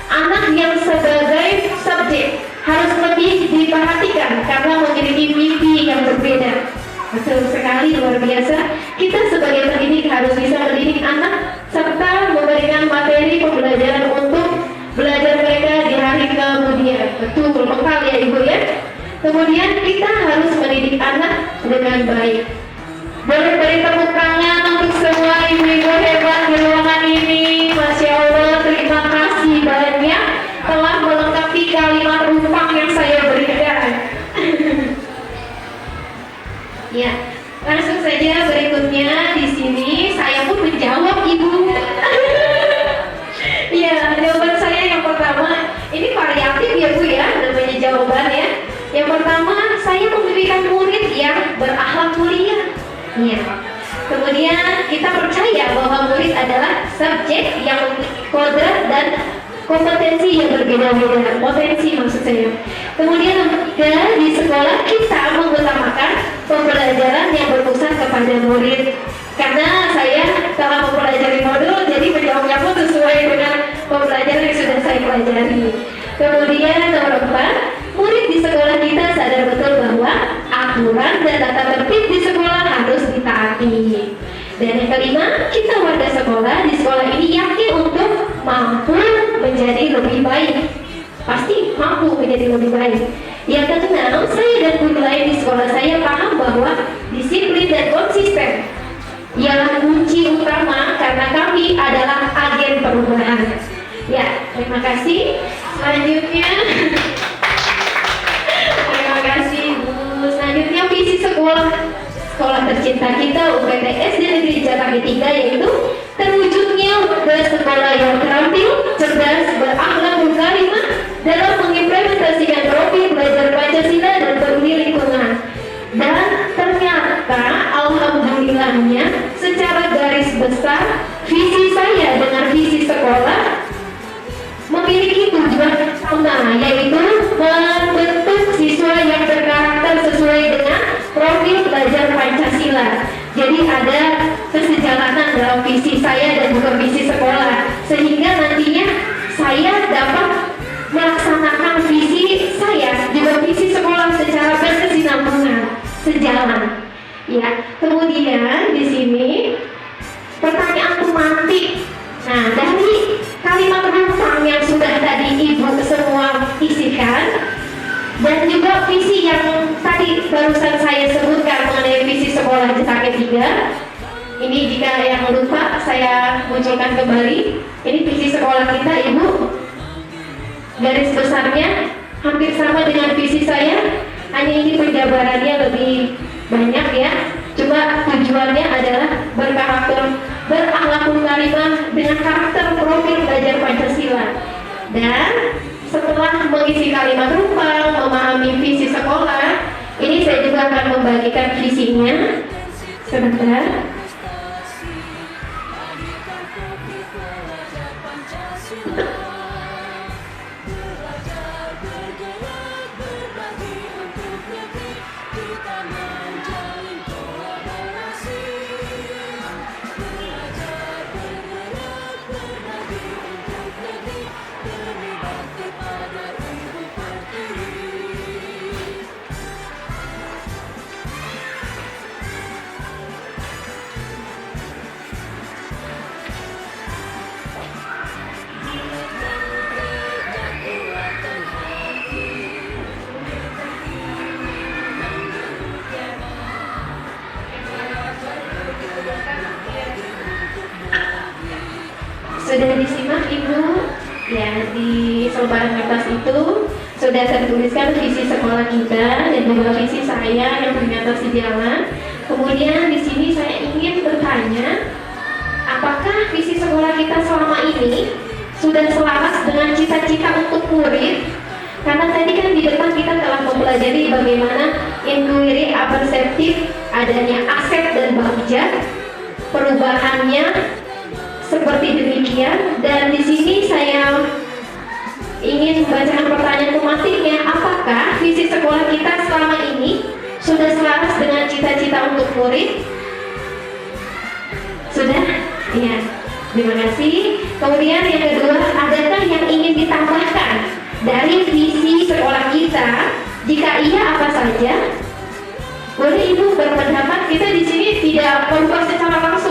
Anak yang sebagai subjek harus lebih diperhatikan karena memiliki mimpi yang berbeda. Betul sekali, luar biasa. Kita sebagai pendidik harus bisa mendidik anak serta memberikan materi pembelajaran untuk belajar mereka di hari kemudian. Betul, bekal ya Ibu ya. Kemudian kita harus mendidik anak dengan baik. Boleh beri tepuk tangan untuk semua ibu-ibu hebat di ruangan ini. Masya Allah, terima kasih banyak telah melengkapi kalimat rumpang yang saya berikan. Ya, langsung saja berikutnya di sini saya pun menjawab Ibu. Ya, jawaban saya yang pertama ini variatif ya Bu ya, namanya jawabannya. Yang pertama, saya memberikan murid yang berakhlak mulia. Ya. Kemudian kita percaya bahwa murid adalah subjek yang memiliki kodrat dan kompetensi yang berbeda-beda. Potensi maksud saya. Kemudian nomor 3, di sekolah kita mengutamakan pembelajaran yang berpusat kepada murid. Karena saya telah mempelajari modul, jadi menjawabnya pun sesuai dengan pembelajaran yang sudah saya pelajari. Kemudian nomor 4, murid di sekolah kita sadar betul bahwa aturan dan tata tertib di sekolah harus ditaati. Dan yang kelima, kita warga sekolah di sekolah ini yakin untuk mampu menjadi lebih baik. Pasti mampu menjadi lebih baik. Yang keenam, saya dan guru lain di sekolah saya paham bahwa disiplin dan konsisten ialah kunci utama karena kami adalah agen perubahan. Ya, terima kasih. Selanjutnya, terima kasih Bu. Selanjutnya visi sekolah tercinta kita UPTS di Negeri Jatah 3, yaitu terwujudnya warga sekolah yang terampil, cerdas, berakhlak berkarimah dalam mengimplementasikan profil belajar Pancasila dan peduli lingkungan. Dan ternyata alhamdulillahnya secara garis besar visi saya dengan visi sekolah memiliki tujuan yang sama, yaitu membentuk siswa yang berkarakter sesuai dengan profil belajar Pancasila. Jadi ada kesejalanan dalam visi saya dan juga visi sekolah, sehingga nantinya saya dapat melaksanakan visi saya juga visi sekolah secara berkesinambungan, sejalan. Ya, kemudian di sini pertanyaan pemantik. Nah, dari kalimat rumpang yang sudah tadi Ibu visi yang tadi barusan saya sebutkan mengenai visi sekolah Jatake 3, ini jika yang lupa saya munculkan kembali. Ini visi sekolah kita, Ibu. Garis besarnya hampir sama dengan visi saya, hanya ini penjabarannya lebih banyak ya. Cuma tujuannya adalah berakhlakul karimah dengan karakter profil belajar Pancasila. Dan setelah mengisi kalimat rumpang, memahami visi sekolah, ini saya juga akan membagikan visinya. Sebentar. Sudah disimak Ibu ya, di selebaran kertas itu sudah saya tuliskan visi sekolah kita dan juga visi saya yang ternyata sejalan. Kemudian di sini saya ingin bertanya, apakah visi sekolah kita selama ini sudah selaras dengan cita-cita untuk murid? Karena tadi kan di depan kita telah mempelajari bagaimana inquiry aperseptif, adanya aset dan bahjat, perubahannya seperti demikian. Dan di sini saya ingin membacakan pertanyaan tematiknya, apakah visi sekolah kita selama ini sudah selaras dengan cita-cita untuk murid? Sudah? Iya. Terima kasih. Kemudian yang kedua, adakah yang ingin ditambahkan dari visi sekolah kita? Jika iya, apa saja? Boleh Ibu berpendapat. Kita di sini tidak berubah secara langsung